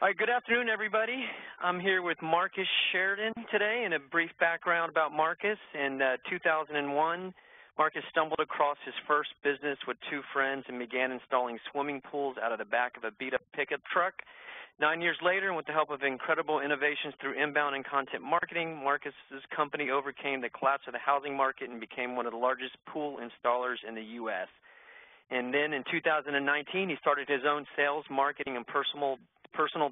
All right, good afternoon, everybody. I'm here with Marcus Sheridan today, and a brief background about Marcus. In 2001, Marcus stumbled across his first business with two friends and began installing swimming pools out of the back of a beat-up pickup truck. 9 years later, and with the help of incredible innovations through inbound and content marketing, Marcus's company overcame the collapse of the housing market and became one of the largest pool installers in the U.S. And then in 2019, he started his own sales, marketing, and personal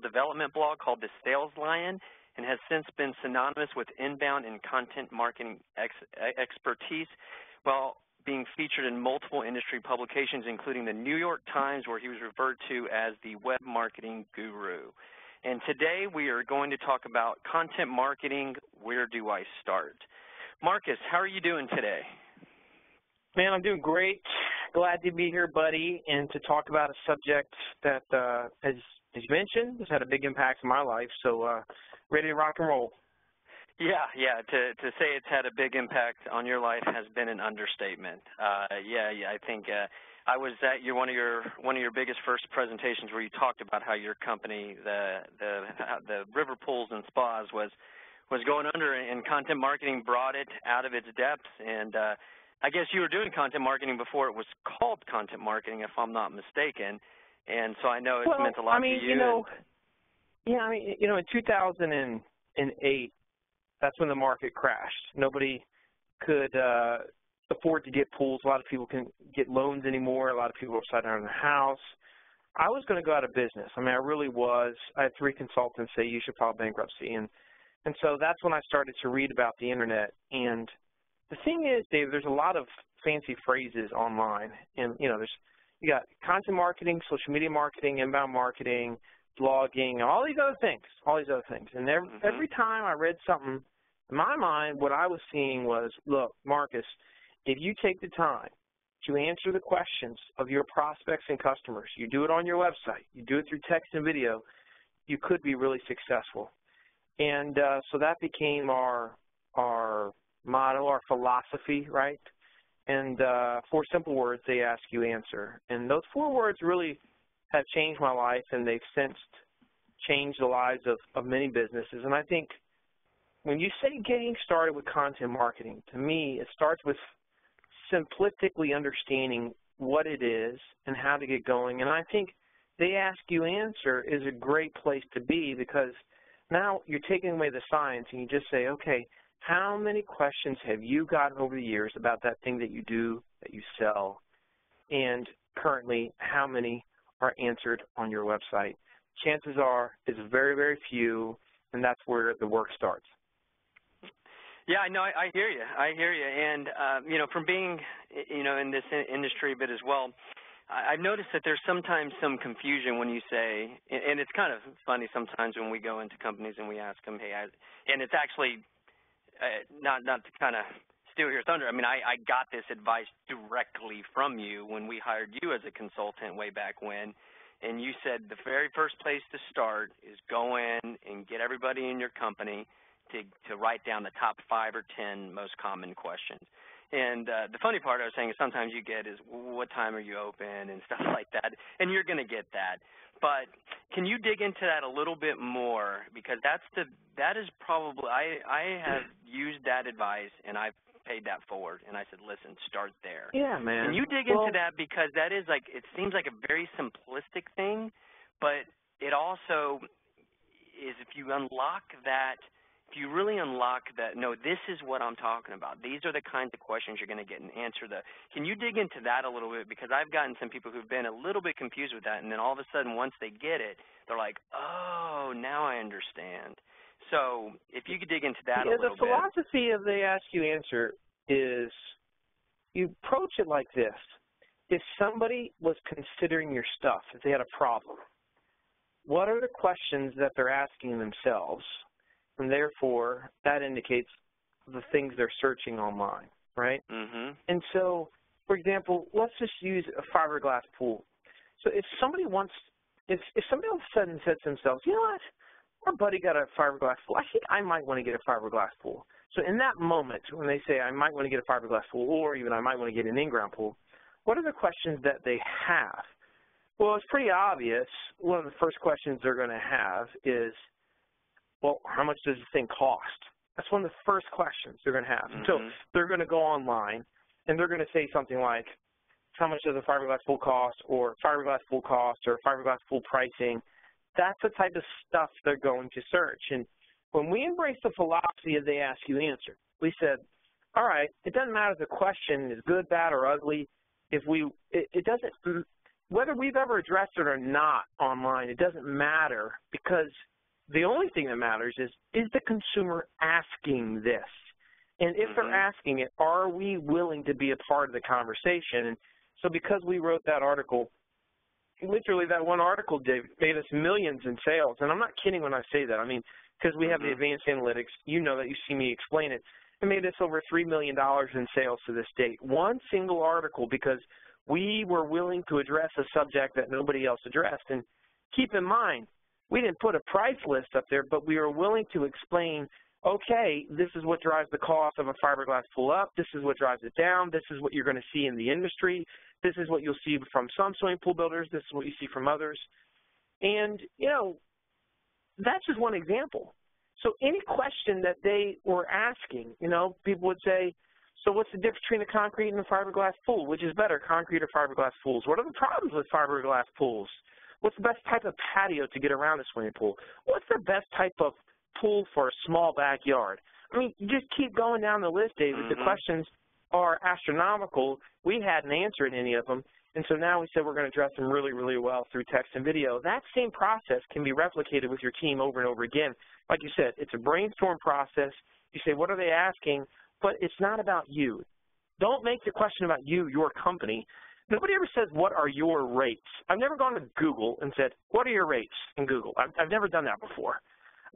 development blog called The Sales Lion, and has since been synonymous with inbound and content marketing expertise, while being featured in multiple industry publications, including the New York Times, where he was referred to as the web marketing guru. And today we are going to talk about content marketing. Where do I start? Marcus, how are you doing today? Man, I'm doing great. Glad to be here, buddy, and to talk about a subject that, as you mentioned, has had a big impact on my life, so ready to rock and roll. Yeah. To say it's had a big impact on your life has been an understatement. I think I was at one of your biggest first presentations where you talked about how your company, the River Pools and Spas, was going under, and content marketing brought it out of its depths. And I guess you were doing content marketing before it was called content marketing, if I'm not mistaken. And so I know it's meant a lot to you. In 2008, that's when the market crashed. Nobody could afford to get pools. A lot of people couldn't get loans anymore. A lot of people were upside down in their house. I was going to go out of business. I really was. I had 3 consultants say you should file bankruptcy. And so that's when I started to read about the Internet. And the thing is, Dave, there's a lot of fancy phrases online. And, you got content marketing, social media marketing, inbound marketing, blogging, all these other things. And every time I read something, in my mind, what I was seeing was, look, Marcus, if you take the time to answer the questions of your prospects and customers, you do it on your website, you do it through text and video, you could be really successful. And so that became our motto, our philosophy, right? And 4 simple words, they ask, you answer. And those 4 words really have changed my life, and they've since changed the lives of many businesses. And I think when you say getting started with content marketing, to me, it starts with simplistically understanding what it is and how to get going. And I think they ask, you answer is a great place to be, because now you're taking away the science and you just say, okay, how many questions have you gotten over the years about that thing that you do, that you sell, and currently how many are answered on your website? Chances are it's very, very few, and that's where the work starts. Yeah, I know. I hear you. And, from being, in this industry a bit as well, I've noticed that there's sometimes some confusion when you say, and it's kind of funny sometimes when we go into companies and we ask them, hey, and it's actually not to kind of steal your thunder. I got this advice directly from you when we hired you as a consultant way back when, and you said the very first place to start is go in and get everybody in your company to write down the top 5 or 10 most common questions. And the funny part I was saying is sometimes you get is, what time are you open and stuff like that, and you're going to get that. But can you dig into that a little bit more? Because that is probably, I have used that advice and I've paid that forward, and I said, listen, start there. Yeah, man. Can you dig into that? Because that is it seems like a very simplistic thing, but it also is, if you really unlock that, no, this is what I'm talking about. These are the kinds of questions you're going to get and answer. Can you dig into that a little bit? Because I've gotten some people who've been a little bit confused with that, and then all of a sudden, once they get it, they're like, oh, now I understand. So if you could dig into that a little bit. The philosophy of the ask, you answer is you approach it like this. If somebody was considering your stuff, if they had a problem, what are the questions that they're asking themselves? And therefore, that indicates the things they're searching online, right? Mm-hmm. And so, for example, let's just use a fiberglass pool. So if somebody all of a sudden says to themselves, you know what, our buddy got a fiberglass pool, I think I might want to get a fiberglass pool. So in that moment, when they say I might want to get a fiberglass pool, or even I might want to get an in-ground pool, what are the questions that they have? Well, it's pretty obvious. One of the first questions they're going to have is, well, how much does this thing cost? That's one of the first questions they're going to have. So they're going to go online, and they're going to say something like, how much does a fiberglass pool cost, or fiberglass pool cost, or fiberglass pool pricing? That's the type of stuff they're going to search. And when we embrace the philosophy of they ask, you answer, we said, all right, it doesn't matter if the question is good, bad, or ugly. It doesn't, whether we've ever addressed it or not online, it doesn't matter, because the only thing that matters is the consumer asking this? And if they're asking it, are we willing to be a part of the conversation? And so because we wrote that article, literally that one article, Dave, made us millions in sales. And I'm not kidding when I say that. I mean, because we have the advanced analytics, you know that, you see me explain it. It made us over $3 million in sales to this date. One single article, because we were willing to address a subject that nobody else addressed. And keep in mind, we didn't put a price list up there, but we were willing to explain, okay, this is what drives the cost of a fiberglass pool up. This is what drives it down. This is what you're going to see in the industry. This is what you'll see from some swimming pool builders. This is what you see from others. And, you know, that's just one example. So any question that they were asking, you know, people would say, so what's the difference between a concrete and a fiberglass pool? Which is better, concrete or fiberglass pools? What are the problems with fiberglass pools? What's the best type of patio to get around a swimming pool? What's the best type of pool for a small backyard? I mean, you just keep going down the list, David. The questions are astronomical. We hadn't answered any of them, and so now we said we're going to address them really, really well through text and video. That same process can be replicated with your team over and over again. Like you said, it's a brainstorm process. You say, what are they asking? But it's not about you. Don't make the question about you, your company. Nobody ever says, what are your rates? I've never gone to Google and said, what are your rates in Google? I've never done that before.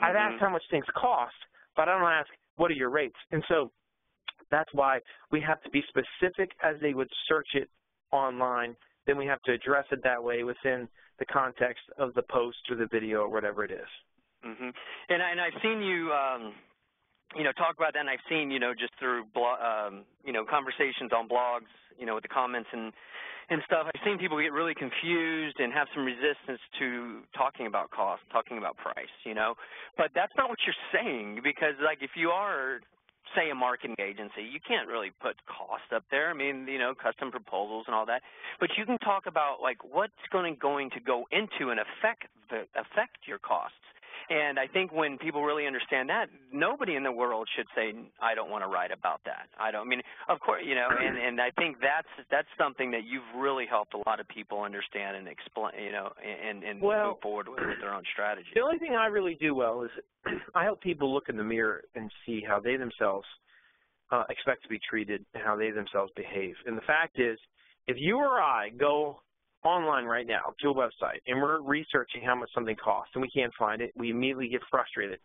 I've asked how much things cost, but I don't ask, what are your rates? And so that's why we have to be specific as they would search it online. Then we have to address it that way within the context of the post or the video or whatever it is. And I've seen you, you know, talk about that, and I've seen, you know, just through, you know, conversations on blogs, you know, with the comments and stuff, I've seen people get really confused and have some resistance to talking about cost, talking about price, you know. But that's not what you're saying, because, like, if you are, say, a marketing agency, you can't really put cost up there. I mean, you know, custom proposals and all that. But you can talk about, like, what's going to go into and affect your costs. And I think when people really understand that, nobody in the world should say, I don't want to write about that. I mean, of course, you know, and I think that's something that you've really helped a lot of people understand and explain, you know, and move forward with their own strategy. The only thing I really do well is I help people look in the mirror and see how they themselves expect to be treated and how they themselves behave. And the fact is, if you or I go online right now to a website and we're researching how much something costs and we can't find it, we immediately get frustrated.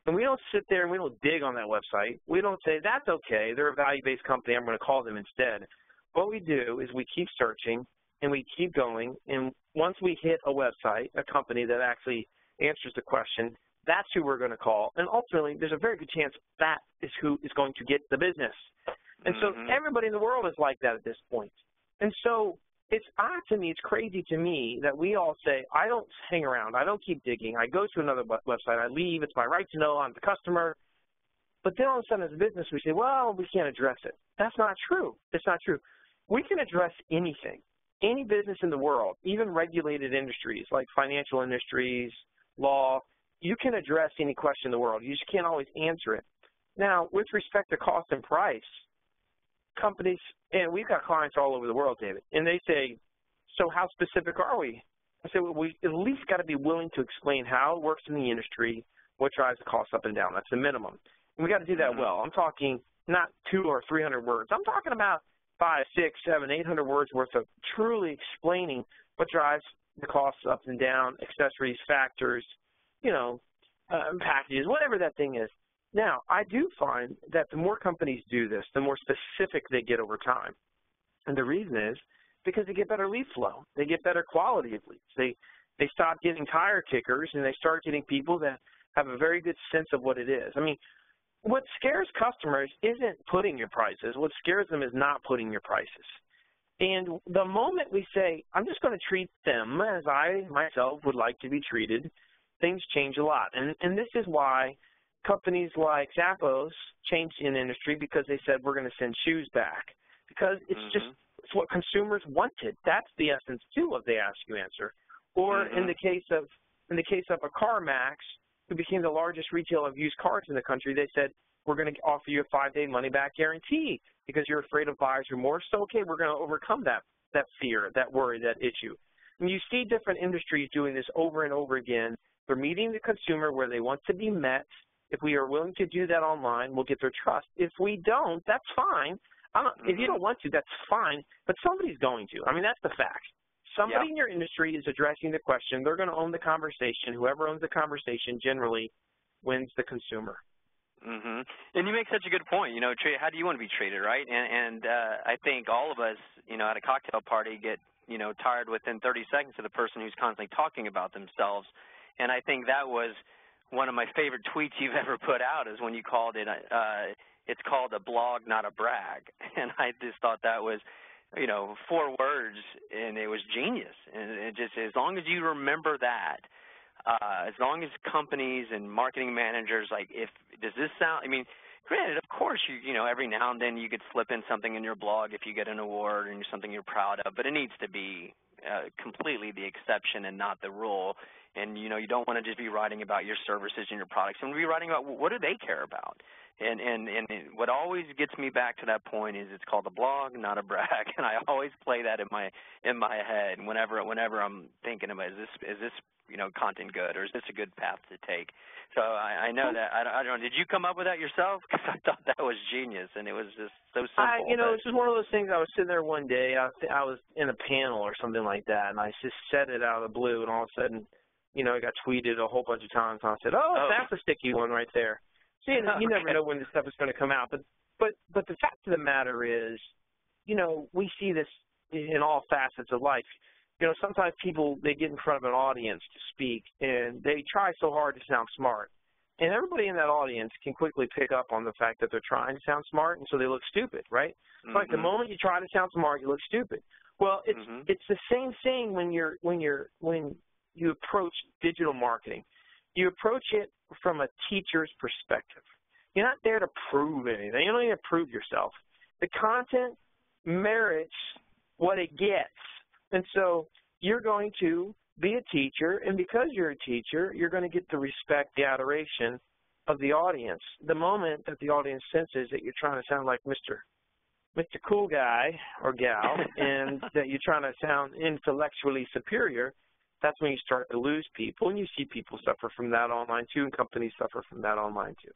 And we don't sit there and we don't dig on that website. We don't say, that's okay, they're a value-based company, I'm going to call them instead. What we do is we keep searching and we keep going, and once we hit a website, a company that actually answers the question, that's who we're going to call. And ultimately, there's a very good chance that is who is going to get the business. And so everybody in the world is like that at this point. And so it's odd to me, it's crazy to me that we all say, I don't hang around, I don't keep digging, I go to another website, I leave, it's my right to know, I'm the customer. But then all of a sudden as a business we say, well, we can't address it. That's not true. It's not true. We can address anything. Any business in the world, even regulated industries like financial industries, law, you can address any question in the world. You just can't always answer it. Now, with respect to cost and price, companies, and we've got clients all over the world, David, and they say, so how specific are we? I say, well, we at least got to be willing to explain how it works in the industry, what drives the cost up and down. That's the minimum. And we got to do that well. I'm talking not 200 or 300 words. I'm talking about 5, 6, 7, 800 words worth of truly explaining what drives the costs up and down, accessories, factors, you know, packages, whatever that thing is. Now, I do find that the more companies do this, the more specific they get over time. And the reason is because they get better lead flow. They get better quality of leads. They stop getting tire kickers, and they start getting people that have a very good sense of what it is. I mean, what scares customers isn't putting your prices. What scares them is not putting your prices. And the moment we say, I'm just going to treat them as I myself would like to be treated, things change a lot. And this is why companies like Zappos changed in industry, because they said, we're going to send shoes back. Because it's just it's what consumers wanted. That's the essence, too, of the Ask You Answer. Or in the case of a CarMax, who became the largest retailer of used cars in the country, they said, we're going to offer you a 5-day money-back guarantee because you're afraid of buyer's remorse. So, okay, we're going to overcome that fear, that worry, that issue. And you see different industries doing this over and over again. They're meeting the consumer where they want to be met. If we are willing to do that online, we'll get their trust. If we don't, that's fine. If you don't want to, that's fine, but somebody's going to. I mean, that's the fact. Somebody in your industry is addressing the question. They're going to own the conversation. Whoever owns the conversation generally wins the consumer. And you make such a good point. You know, how do you want to be treated, right? And I think all of us, you know, at a cocktail party get, you know, tired within 30 seconds of the person who's constantly talking about themselves. And I think that was one of my favorite tweets you've ever put out, is when you called it, it's called a blog, not a brag. And I just thought that was, you know, 4 words, and it was genius. And it just, as long as you remember that, as long as companies and marketing managers, like, does this sound, I mean, granted, of course, you know, every now and then you could slip in something in your blog if you get an award and something you're proud of, but it needs to be completely the exception and not the rule. And, you know, you don't want to just be writing about your services and your products. You want to be writing about what do they care about. And what always gets me back to that point is it's called a blog, not a brag. And I always play that in my head whenever I'm thinking about, is this you know, content good, or is this a good path to take? So I know that. I don't know. Did you come up with that yourself? Because I thought that was genius, and it was just so simple. You know, it's just one of those things. I was sitting there one day. I was in a panel or something like that, and I just said it out of the blue, and all of a sudden, you know, it got tweeted a whole bunch of times. And I said, oh, that's a sticky one right there. See, you never know when this stuff is going to come out. But the fact of the matter is, you know, we see this in all facets of life. You know, sometimes people, they get in front of an audience to speak, and they try so hard to sound smart. And everybody in that audience can quickly pick up on the fact that they're trying to sound smart, and so they look stupid, right? Like the moment you try to sound smart, you look stupid. Well, it's the same thing when you approach digital marketing. You approach it from a teacher's perspective. You're not there to prove anything. You don't need to prove yourself. The content merits what it gets. And so you're going to be a teacher, and because you're a teacher, you're going to get the respect, the adoration of the audience. The moment that the audience senses that you're trying to sound like Mr. Cool Guy or gal, and that you're trying to sound intellectually superior, that's when you start to lose people, and you see people suffer from that online too, and companies suffer from that online too.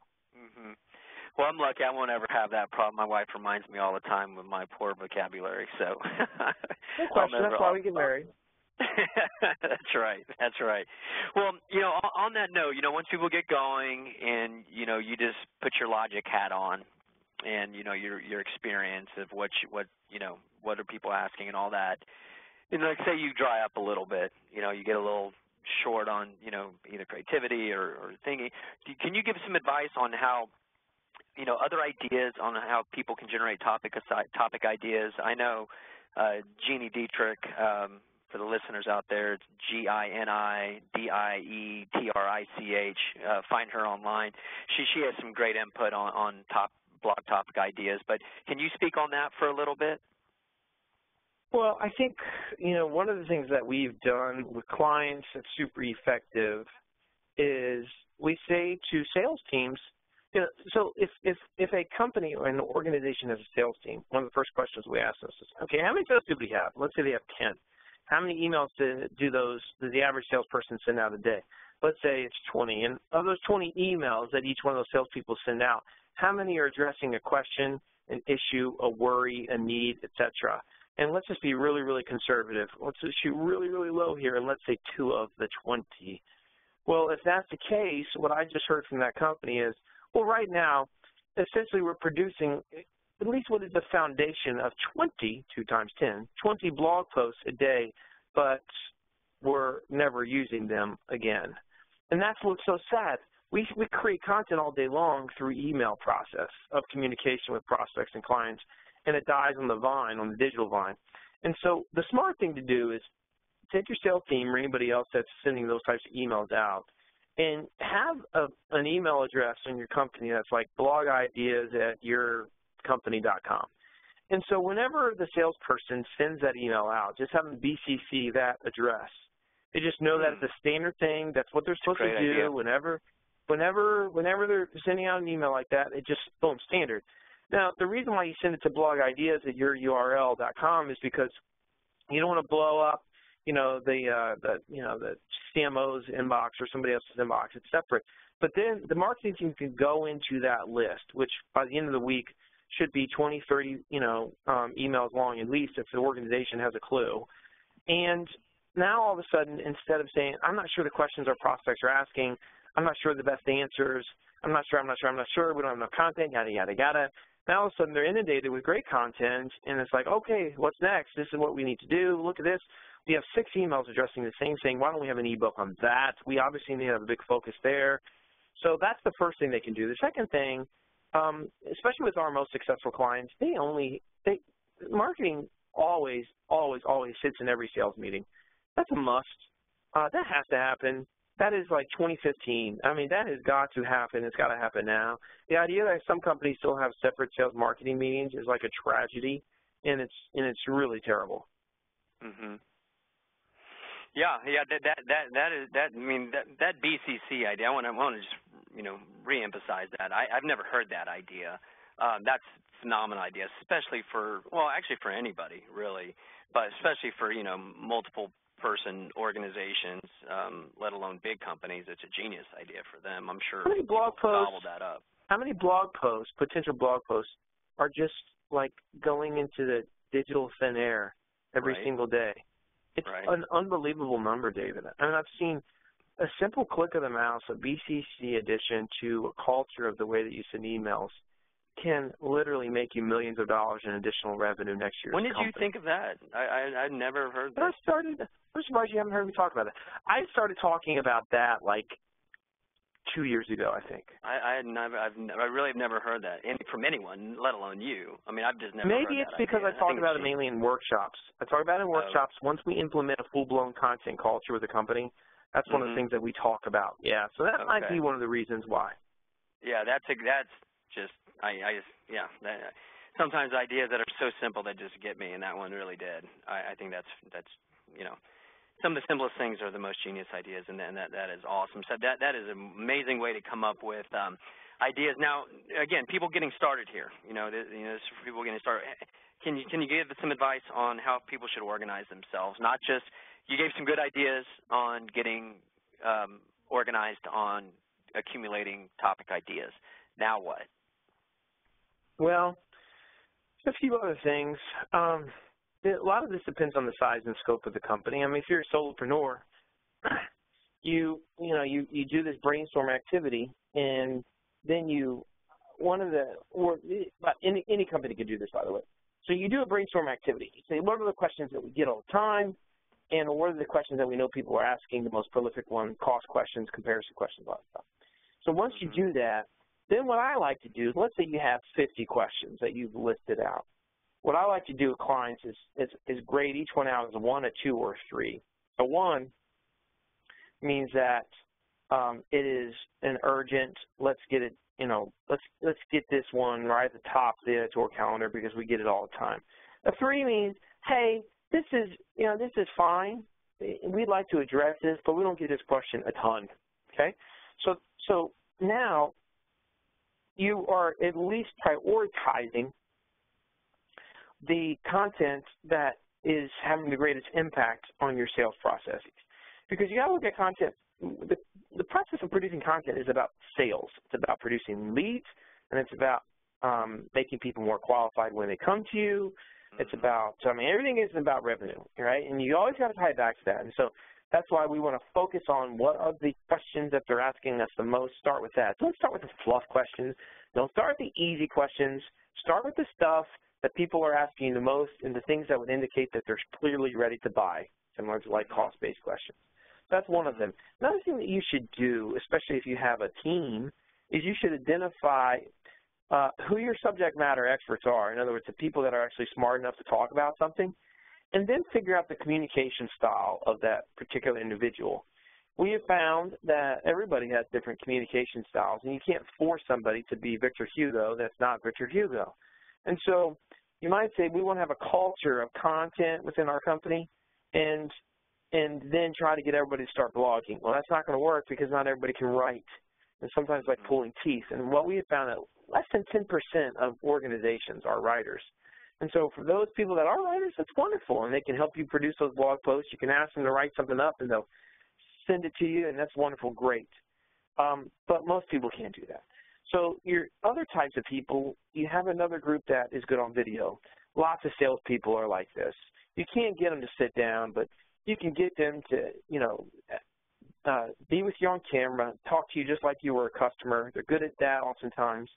Well, I'm lucky. I won't ever have that problem. My wife reminds me all the time with my poor vocabulary. So no question. That's why we get married. That's right. That's right. Well, you know, on that note, you know, once people get going and, you know, you just put your logic hat on and, you know, your experience of what are people asking and all that, and like say you dry up a little bit, you know, you get a little short on, you know, either creativity or thinking. Can you give some advice on how, you know, other ideas on how people can generate topic ideas? I know Gini Dietrich, for the listeners out there, it's GINIDIETRICH. Find her online. She has some great input on blog topic ideas. But can you speak on that for a little bit? Well, I think, you know, one of the things that we've done with clients that's super effective is we say to sales teams, you know, so if a company or an organization has a sales team, one of the first questions we ask them is, okay, how many sales people do you have? Let's say they have 10. How many emails does the average salesperson send out a day? Let's say it's 20. And of those 20 emails that each one of those salespeople send out, how many are addressing a question, an issue, a worry, a need, et cetera? And let's just be really, really conservative. Let's just shoot really, really low here, and let's say 2 of the 20. Well, if that's the case, what I just heard from that company is, well, right now, essentially we're producing at least what is the foundation of 20, 2 times 10, 20 blog posts a day, but we're never using them again. And that's what's so sad. We create content all day long through email process of communication with prospects and clients, and it dies on the vine, on the digital vine. And so the smart thing to do is take your sales team or anybody else that's sending those types of emails out and have an email address in your company that's like blogideas@yourcompany.com. And so whenever the salesperson sends that email out, just have them BCC that address. They just know that it's a standard thing. That's what they're supposed to do. Idea. Whenever they're sending out an email like that, it just, boom, standard. Now, the reason why you send it to blogideas@yoururl.com is because you don't want to blow up, the CMO's inbox or somebody else's inbox. It's separate. But then the marketing team can go into that list, which by the end of the week should be 20, 30, emails long at least if the organization has a clue. And now all of a sudden, instead of saying, I'm not sure the questions our prospects are asking, I'm not sure the best answers, I'm not sure, we don't have enough content, yada, yada, yada. Now all of a sudden they're inundated with great content, and it's like, okay, what's next? This is what we need to do. Look at this. We have 6 emails addressing the same thing. Why don't we have an ebook on that? We obviously need to have a big focus there. So that's the first thing they can do. The second thing, especially with our most successful clients, marketing always sits in every sales meeting. That's a must. That has to happen. That is like 2015. I mean, that has got to happen. It's got to happen now. The idea that some companies still have separate sales marketing meetings is like a tragedy, and it's really terrible. Mhm. Yeah. That BCC idea. I want to just reemphasize that. I've never heard that idea. That's a phenomenal idea, especially for anybody really, but especially for multiple person organizations, let alone big companies. It's a genius idea for them. I'm sure how many blog posts gobble that up. How many blog posts, potential blog posts, are just like going into the digital thin air every single day? It's an unbelievable number, David. I mean, I've seen a simple click of the mouse, a BCC addition to a culture of the way that you send emails can literally make you millions of dollars in additional revenue next year. When did you think of that? I've never heard that. I'm surprised you haven't heard me talk about it. I started talking about that like 2 years ago, I think. I really have never heard that from anyone, let alone you. I mean, I've just never heard that. Maybe it's because I talk about it mainly in workshops. I talk about it in workshops. Once we implement a full-blown content culture with the company, that's one of the things that we talk about. Yeah, so that might be one of the reasons why. Yeah, sometimes ideas that are so simple that just get me, and that one really did. I think that's some of the simplest things are the most genius ideas, and that is awesome. So that is an amazing way to come up with ideas. Now, again, people getting started here. This is for people getting started. Can you give some advice on how people should organize themselves? Not just you gave some good ideas on getting organized on accumulating topic ideas. Now what? Well, a few other things. A lot of this depends on the size and scope of the company. I mean, if you're a solopreneur, you do this brainstorm activity, and then any company can do this, by the way. So you do a brainstorm activity. You say, what are the questions that we get all the time, and what are the questions that we know people are asking, the most prolific one, cost questions, comparison questions, all that stuff. So once you do that, then what I like to do is, let's say you have 50 questions that you've listed out. What I like to do with clients is grade each one out as a 1, a 2, or a 3. A 1 means that it is an urgent, let's get it, let's get this one right at the top of the editorial calendar because we get it all the time. A 3 means, hey, this is fine. We'd like to address this, but we don't get this question a ton. Okay? So now you are at least prioritizing the content that is having the greatest impact on your sales processes. Because you got to look at content. The process of producing content is about sales. It's about producing leads, and it's about making people more qualified when they come to you. It's about, everything is about revenue, right? And you always got to tie it back to that. And so that's why we want to focus on what are the questions that they're asking us the most. Start with that. Don't start with the fluff questions. Don't start with the easy questions. Start with the stuff that people are asking you the most and the things that would indicate that they're clearly ready to buy, similar to like cost-based questions. That's one of them. Another thing that you should do, especially if you have a team, is you should identify who your subject matter experts are. In other words, the people that are actually smart enough to talk about something, and then figure out the communication style of that particular individual. We have found that everybody has different communication styles, and you can't force somebody to be Victor Hugo that's not Victor Hugo. And so you might say we want to have a culture of content within our company and then try to get everybody to start blogging. Well, that's not going to work because not everybody can write, and sometimes like pulling teeth. And what we have found that less than 10% of organizations are writers. And so for those people that are writers, it's wonderful, and they can help you produce those blog posts. You can ask them to write something up, and they'll send it to you, and that's wonderful, great. But most people can't do that. So your other types of people, you have another group that is good on video. Lots of salespeople are like this. You can't get them to sit down, but you can get them to, be with you on camera, talk to you just like you were a customer. They're good at that oftentimes.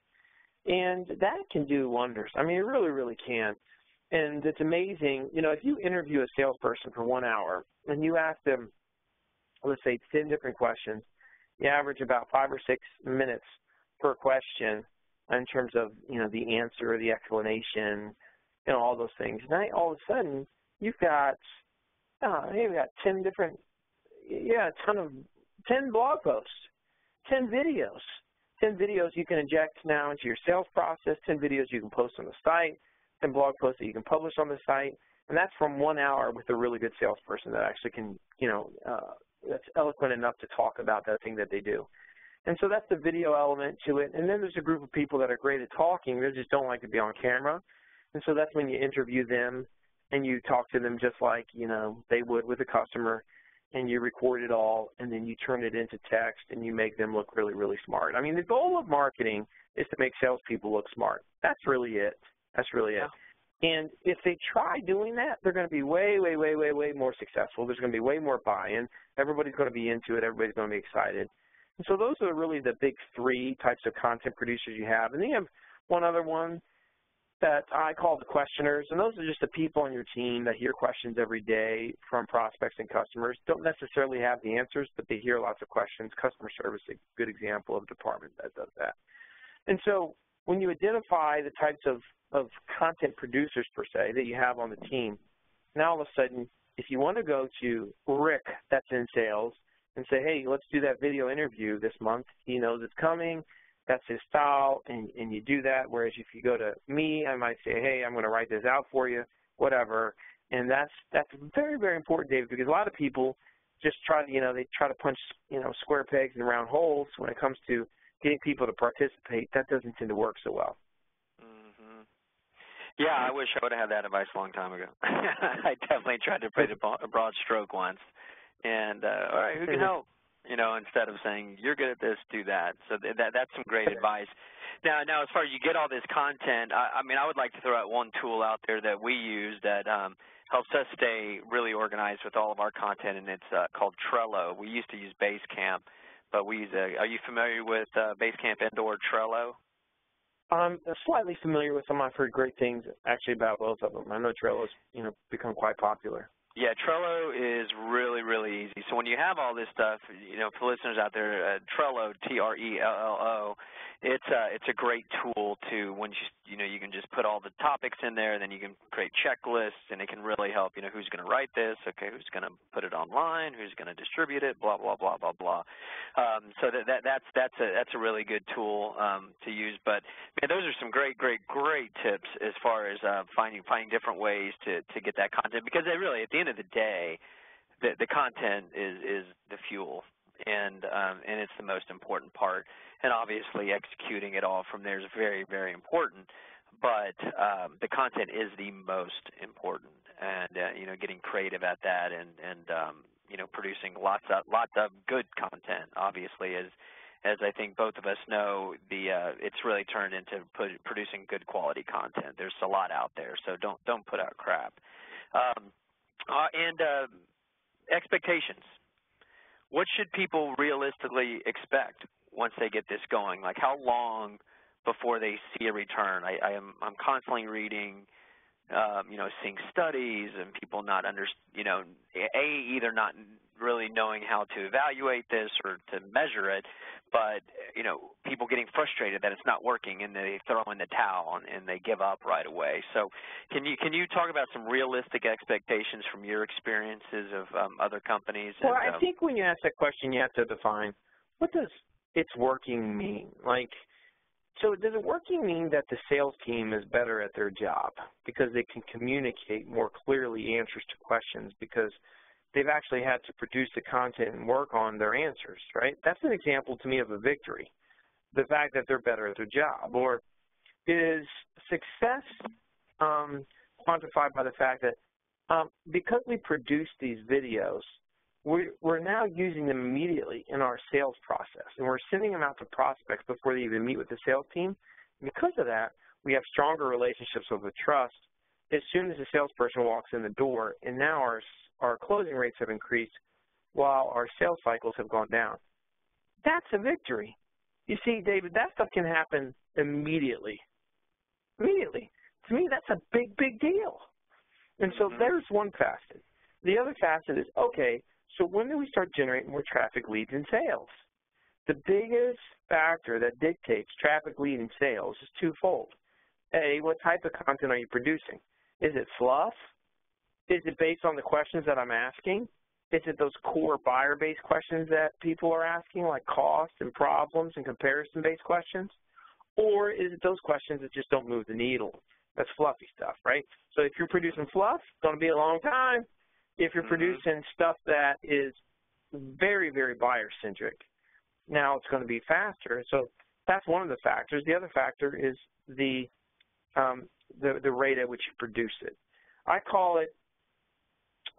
And that can do wonders. I mean, it really, really can. And it's amazing. If you interview a salesperson for 1 hour and you ask them, let's say, 10 different questions, you average about 5 or 6 minutes per question in terms of, the answer, the explanation, all those things. Now, all of a sudden, you've got, you've got 10 different, 10 blog posts, 10 videos. 10 videos you can inject now into your sales process, 10 videos you can post on the site, 10 blog posts that you can publish on the site, and that's from 1 hour with a really good salesperson that actually can, that's eloquent enough to talk about that thing that they do. And so that's the video element to it. And then there's a group of people that are great at talking. They just don't like to be on camera. And so that's when you interview them and you talk to them just like, they would with a customer, and you record it all, and then you turn it into text, and you make them look really, really smart. I mean, the goal of marketing is to make salespeople look smart. That's really it. That's really it. And if they try doing that, they're going to be way, way, way, way, way more successful. There's going to be way more buy-in. Everybody's going to be into it. Everybody's going to be excited. And so those are really the big 3 types of content producers you have. And then you have one other one that I call the questioners, and those are just the people on your team that hear questions every day from prospects and customers. Don't necessarily have the answers, but they hear lots of questions. Customer service is a good example of a department that does that. And so when you identify the types of content producers, per se, that you have on the team, now all of a sudden, if you want to go to Rick that's in sales and say, hey, let's do that video interview this month, he knows it's coming, that's his style, and you do that. Whereas if you go to me, I might say, hey, I'm going to write this out for you, whatever. And that's very, very important, David, because a lot of people just try to, they try to punch, square pegs in round holes when it comes to getting people to participate. That doesn't tend to work so well. Mm-hmm. Yeah, I wish I would have had that advice a long time ago. I definitely tried to paint a broad stroke once. And, all right, who can help? Instead of saying, you're good at this, do that. So that's some great advice. Now, as far as you get all this content, I would like to throw out one tool out there that we use that helps us stay really organized with all of our content, and it's called Trello. We used to use Basecamp, but we use are you familiar with Basecamp and/or Trello? I'm slightly familiar with them. I've heard great things, actually, about both of them. I know Trello's, become quite popular. Yeah, Trello is really, really easy. So when you have all this stuff, for listeners out there, Trello, Trello, it's a great tool to when you can just put all the topics in there, then you can create checklists, and it can really help. Who's going to write this? Okay, who's going to put it online? Who's going to distribute it? Blah blah blah blah blah. So that's a really good tool to use. But man, those are some great tips as far as finding different ways to get that content, because they really, at the end of the day, the content is the fuel, and it's the most important part. And obviously executing it all from there is very, very important, but the content is the most important, and getting creative at that, and producing lots of good content, obviously, as I think both of us know, it's really turned into producing good quality content. There's a lot out there, so don't put out crap. And expectations. What should people realistically expect once they get this going? Like, how long before they see a return? I'm constantly reading seeing studies and people not either not really knowing how to evaluate this or to measure it, but people getting frustrated that it's not working and they throw in the towel and they give up right away. So can you talk about some realistic expectations from your experiences of other companies? Well, I think when you ask that question, you have to define, what does it's working mean? So does it working mean that the sales team is better at their job because they can communicate more clearly answers to questions because they've actually had to produce the content and work on their answers, right? That's an example to me of a victory, the fact that they're better at their job. Or is success quantified by the fact that because we produce these videos, we're now using them immediately in our sales process, and we're sending them out to prospects before they even meet with the sales team. And because of that, we have stronger relationships with trust as soon as the salesperson walks in the door, and now our closing rates have increased while our sales cycles have gone down. That's a victory. You see, David, that stuff can happen immediately. Immediately. To me, that's a big, big deal. And so there's one facet. The other facet is, okay, so when do we start generating more traffic, leads, and sales? The biggest factor that dictates traffic, lead, and sales is twofold. A, what type of content are you producing? Is it fluff? Is it based on the questions that I'm asking? Is it those core buyer-based questions that people are asking, like cost and problems and comparison-based questions? Or is it those questions that just don't move the needle? That's fluffy stuff, right? So if you're producing fluff, it's going to be a long time. If you're producing stuff that is very, very buyer-centric, now it's going to be faster. So that's one of the factors. The other factor is the rate at which you produce it. I call it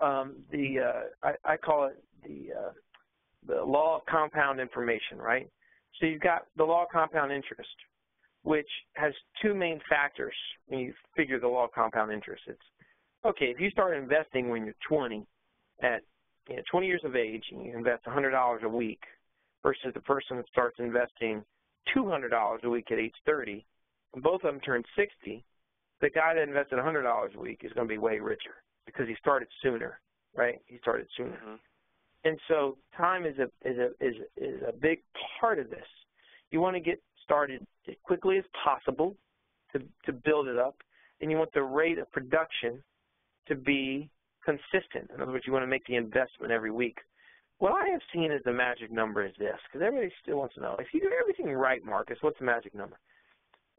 the law of compound information, right? So you've got the law of compound interest, which has two main factors when you figure the law of compound interest. It's, okay, if you start investing when you're 20, at 20 years of age, and you invest $100 a week versus the person that starts investing $200 a week at age 30, and both of them turn 60, the guy that invested $100 a week is going to be way richer because he started sooner, right? He started sooner. And so time is a big part of this. You want to get started as quickly as possible to build it up, and you want the rate of production to be consistent. In other words, you want to make the investment every week. What I have seen as the magic number is this, because everybody still wants to know, if you do everything right, Marcus, what's the magic number?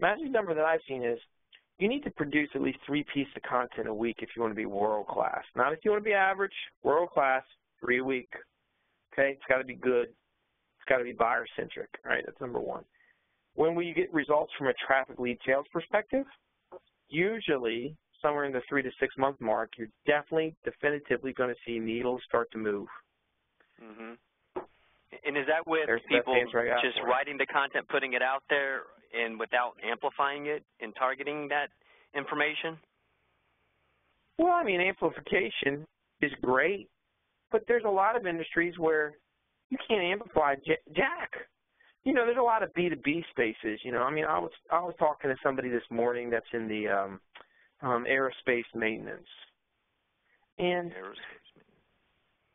Magic number that I've seen is you need to produce at least 3 pieces of content a week if you want to be world-class. Not if you want to be average, world-class, 3 a week. Okay, it's got to be good. It's got to be buyer-centric, right? That's number one. When will you get results from a traffic lead sales perspective? Usually, somewhere in the 3 to 6 month mark, you're definitively going to see needles start to move. And is that with people just writing the content, putting it out there, and without amplifying it and targeting that information? Well, I mean, amplification is great, but there's a lot of industries where you can't amplify jack. You know, there's a lot of B2B spaces. You know, I mean, I was talking to somebody this morning that's in the aerospace maintenance, and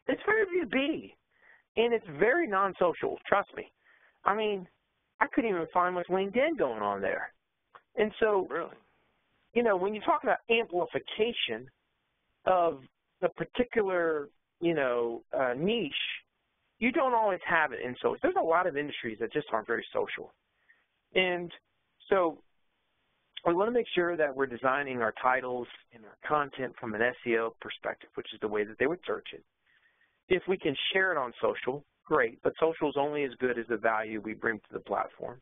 it's very B2B, and it's very non-social. Trust me. I mean, I couldn't even find much LinkedIn going on there, and so you know, when you talk about amplification of a particular niche, you don't always have it in social. There's a lot of industries that just aren't very social. And so we want to make sure that we're designing our titles and our content from an SEO perspective, which is the way that they would search it. If we can share it on social, great, but social is only as good as the value we bring to the platform.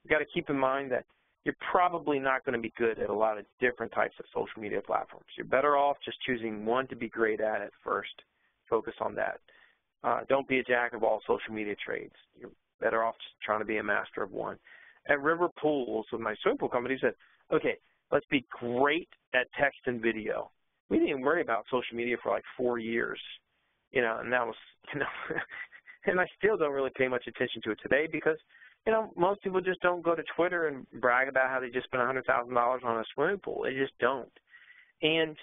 You've got to keep in mind that you're probably not going to be good at a lot of different types of social media platforms. You're better off just choosing one to be great at first. Focus on that. Don't be a jack of all social media trades. You're better off just trying to be a master of one. At River Pools, with my swimming pool company, said, okay, let's be great at text and video. We didn't even worry about social media for like 4 years, and that was, and I still don't really pay much attention to it today because, most people just don't go to Twitter and brag about how they just spent $100,000 on a swimming pool. They just don't. And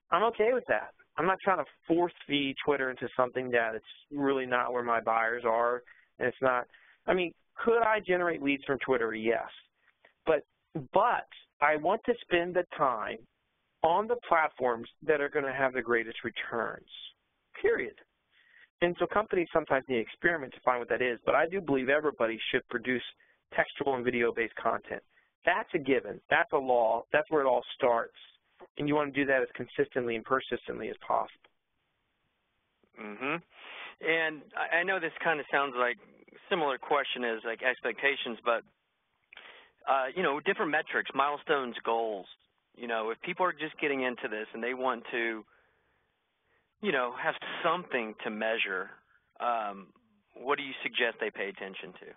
I'm okay with that. I'm not trying to force feed Twitter into something that it's really not where my buyers are, and it's not. I mean, could I generate leads from Twitter? Yes. But I want to spend the time on the platforms that are going to have the greatest returns, period. And so companies sometimes need to experiment to find what that is, but I do believe everybody should produce textual and video-based content. That's a given. That's a law. That's where it all starts. And you want to do that as consistently and persistently as possible. Mm-hmm. And I know this kind of sounds like a similar question as like expectations, but, you know, different metrics, milestones, goals. You know, if people are just getting into this and they want to, you know, have something to measure, what do you suggest they pay attention to?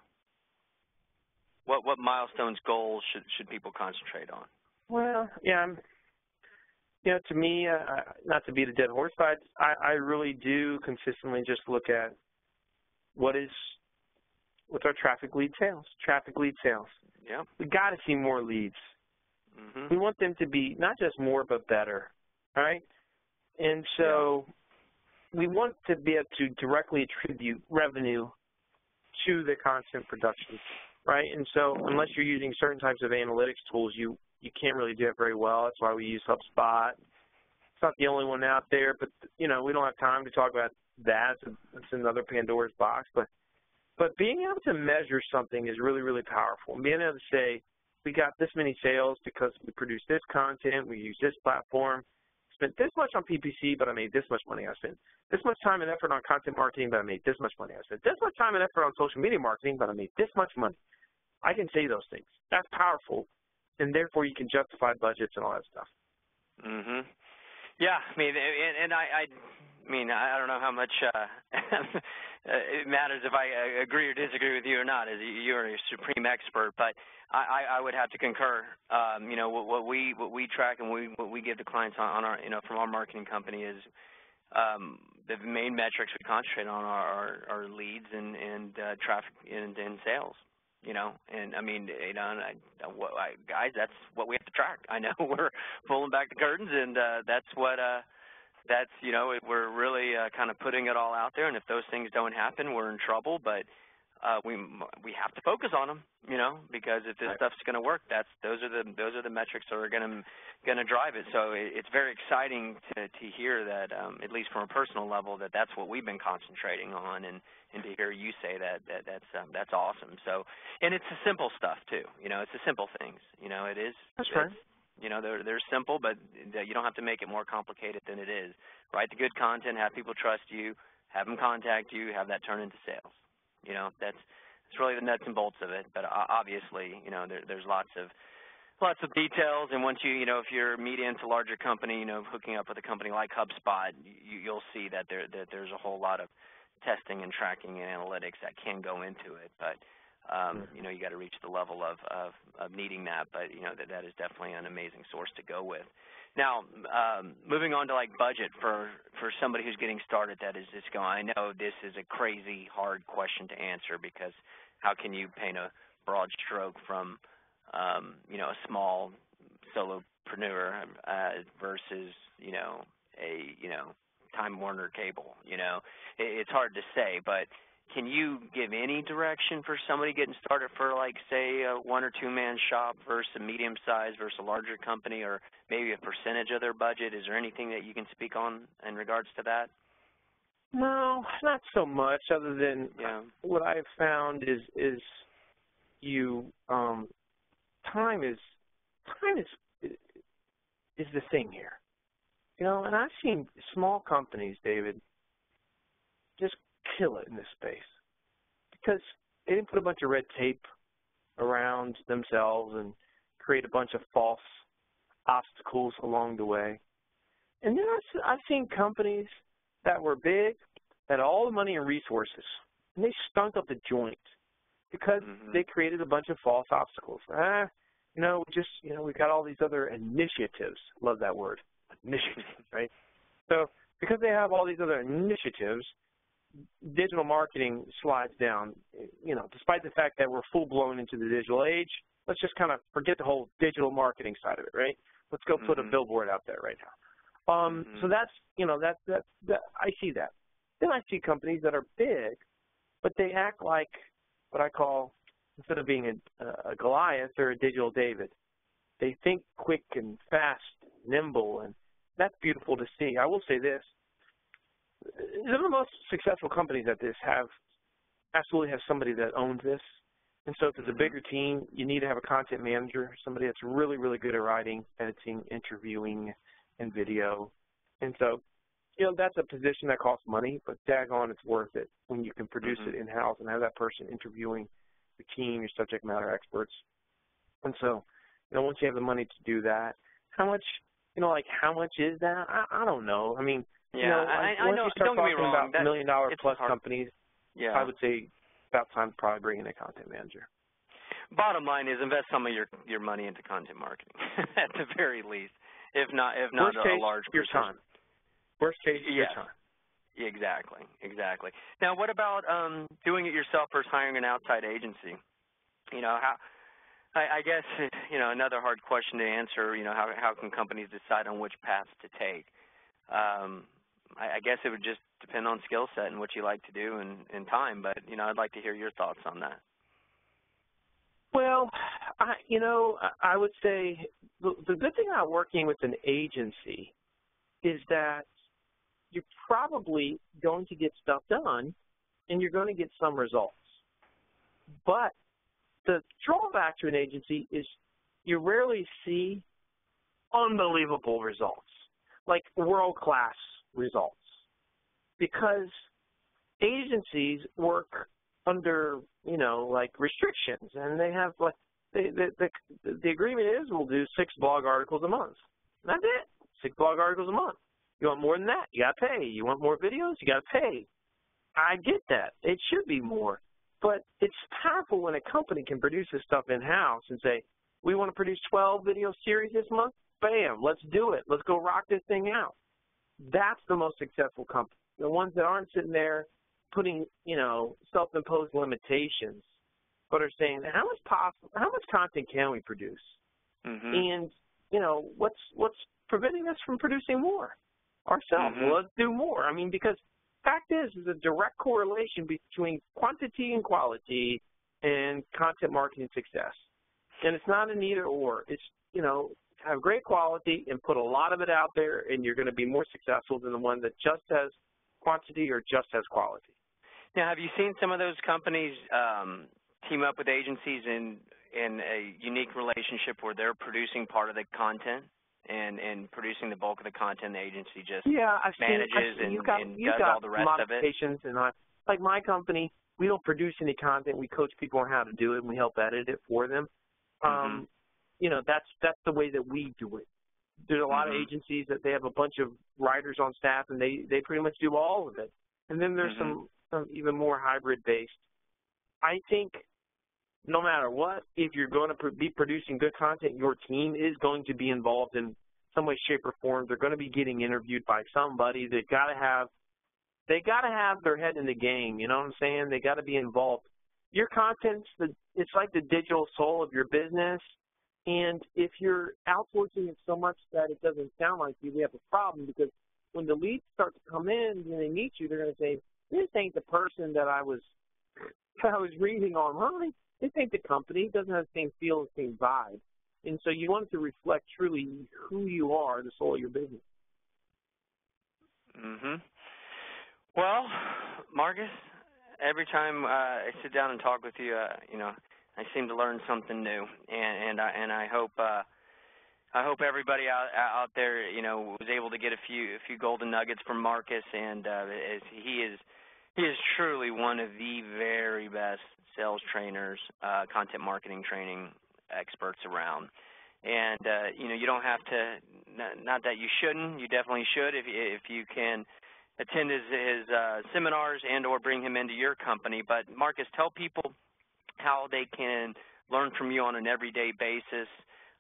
What milestones, goals should people concentrate on? Well, yeah, you know, to me, not to beat a dead horse, but I really do consistently just look at what's our traffic lead sales. Yeah. We got to see more leads. Mm-hmm. We want them to be not just more, but better, all right? And so we want to be able to directly attribute revenue to the content production, right? And so unless you're using certain types of analytics tools, you can't really do it very well. That's why we use HubSpot. It's not the only one out there, but, you know, we don't have time to talk about that. It's another Pandora's box. But being able to measure something is really, really powerful. And being able to say, we got this many sales because we produced this content, we used this platform, spent this much on PPC, but I made this much money. I spent this much time and effort on content marketing, but I made this much money. I spent this much time and effort on social media marketing, but I made this much money. I can say those things. That's powerful, and therefore you can justify budgets and all that stuff. Mm-hmm. Yeah, I mean, and I mean, I don't know how much it matters if I agree or disagree with you or not, as you're a supreme expert, but I would have to concur. You know, what we track and what we give to clients on our, you know, from our marketing company is the main metrics we concentrate on are leads and traffic and sales. You know, and I mean, you know, guys, that's what we have to track. I know we're pulling back the curtains, and that's what that's, you know, we're really kind of putting it all out there. And if those things don't happen, we're in trouble. But we have to focus on them, you know, because if this stuff's going to work, those are the metrics that are going to drive it. So it's very exciting to hear that, at least from a personal level, that's what we've been concentrating on, and to hear you say that's awesome. So, and it's the simple stuff too, you know, it's the simple things, you know, it is. That's right. You know, they're simple, but you don't have to make it more complicated than it is. Write the good content, have people trust you, have them contact you, have that turn into sales. You know, that's really the nuts and bolts of it. But obviously, you know, there's lots of details. And once you know, if you're medium to larger company, you know, hooking up with a company like HubSpot, you'll see that there's a whole lot of testing and tracking and analytics that can go into it. But you know, you got to reach the level of needing that. But you know, that is definitely an amazing source to go with. Now, moving on to like budget for somebody who's getting started, that is just going. I know this is a crazy hard question to answer, because how can you paint a broad stroke from you know, a small solopreneur versus, you know, a Time Warner Cable? You know, it's hard to say, but can you give any direction for somebody getting started for, like, say, a 1 or 2 man shop versus a medium size versus a larger company, or maybe a percentage of their budget? Is there anything that you can speak on in regards to that? No, not so much, other than what I've found is you time is the thing here. You know, and I've seen small companies, David, just kill it in this space because they didn't put a bunch of red tape around themselves and create a bunch of false obstacles along the way. And then I've seen companies that were big, that had all the money and resources, and they stunk up the joint because they created a bunch of false obstacles. You know, we've got all these other initiatives. Love that word, initiative, right? So because they have all these other initiatives, digital marketing slides down. You know, despite the fact that we're full-blown into the digital age, let's just kind of forget the whole digital marketing side of it, right? Let's go put a billboard out there right now. So that's, I see that. Then I see companies that are big, but they act like what I call, instead of being a Goliath, they're a digital David. They think quick and fast, nimble, and that's beautiful to see. I will say this. Some of the most successful companies at this absolutely have somebody that owns this. And so if it's a bigger team, you need to have a content manager, somebody that's really, really good at writing, editing, interviewing, and video. And so, that's a position that costs money, but daggone, it's worth it when you can produce it in-house and have that person interviewing your team, your subject matter experts. And so, once you have the money to do that, how much, how much is that? I don't know. I mean, I know. You start don't get me talking wrong. about $1 million plus companies, I would say about time to probably bring in a content manager. Bottom line is invest some of your money into content marketing at the very least, if not Worst a case, large your percentage. time. Worst case, your time. Exactly. Now, what about doing it yourself versus hiring an outside agency? How? I guess another hard question to answer. How can companies decide on which paths to take? I guess it would just depend on skill set and what you like to do and time. But I'd like to hear your thoughts on that. Well, I would say the good thing about working with an agency is that you're probably going to get stuff done and you're going to get some results. But the drawback to an agency is you rarely see unbelievable results, like world-class results, because agencies work under, like restrictions, and they have like the agreement is we'll do 6 blog articles a month. That's it, 6 blog articles a month. You want more than that, you got to pay. You want more videos, you got to pay. I get that. It should be more. But it's powerful when a company can produce this stuff in-house and say, we want to produce 12 video series this month. Bam, let's do it. Let's go rock this thing out. That's the most successful company. The ones that aren't sitting there putting, self-imposed limitations, but are saying, how much content can we produce? And, what's preventing us from producing more ourselves? Well, let's do more. I mean, because fact is, there's a direct correlation between quantity and quality and content marketing success. And it's not an either or. It's, have great quality and put a lot of it out there, and you're going to be more successful than the one that just has quantity or just has quality. Now, have you seen some of those companies team up with agencies in a unique relationship where they're producing part of the content and producing the bulk of the content, the agency just manages and does all the rest of it? And like my company, we don't produce any content. We coach people on how to do it, and we help edit it for them. That's the way that we do it. There's a lot of agencies that they have a bunch of writers on staff, and they pretty much do all of it. And then there's some even more hybrid-based. I think no matter what, if you're going to be producing good content, your team is going to be involved in some way, shape, or form. They're going to be getting interviewed by somebody. They got to have their head in the game. You know what I'm saying? They got to be involved. Your content's it's like the digital soul of your business. And if you're outsourcing it so much that it doesn't sound like you, we have a problem, because when the leads start to come in and they meet you, they're going to say, this ain't the person that I was reading online. This ain't the company. It doesn't have the same feel, the same vibe. And so you want it to reflect truly who you are, the soul of your business. Well, Marcus, every time I sit down and talk with you, I seem to learn something new, and I hope everybody out there was able to get a few golden nuggets from Marcus, and as he is truly one of the very best sales trainers, content marketing training experts around. And you don't have to, not that you shouldn't, you definitely should if you can attend his seminars and or bring him into your company. But Marcus, tell people how they can learn from you on an everyday basis,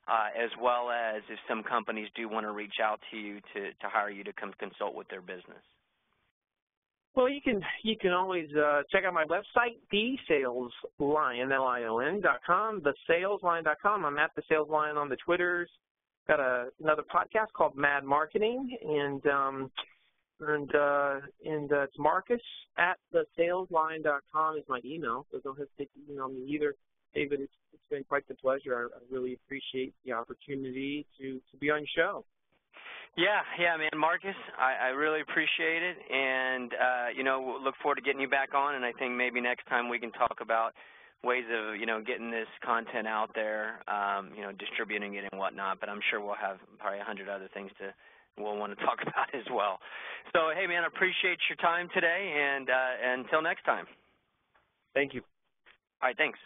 as well as if some companies do want to reach out to you to hire you to come consult with their business. Well, you can always check out my website, thesaleslion.com, thesaleslion.com. I'm at The Sales Lion on the Twitters, got another podcast called Mad Marketing, and it's Marcus at thesalesline.com is my email, so don't hesitate to email me either. David, it's been quite the pleasure. I really appreciate the opportunity to be on your show. Yeah, man, Marcus, I really appreciate it, and, we'll look forward to getting you back on, and I think maybe next time we can talk about ways of, getting this content out there, distributing it and whatnot, but I'm sure we'll have probably 100 other things we'll want to talk about as well. So, hey, man, I appreciate your time today, and until next time. Thank you. All right, thanks.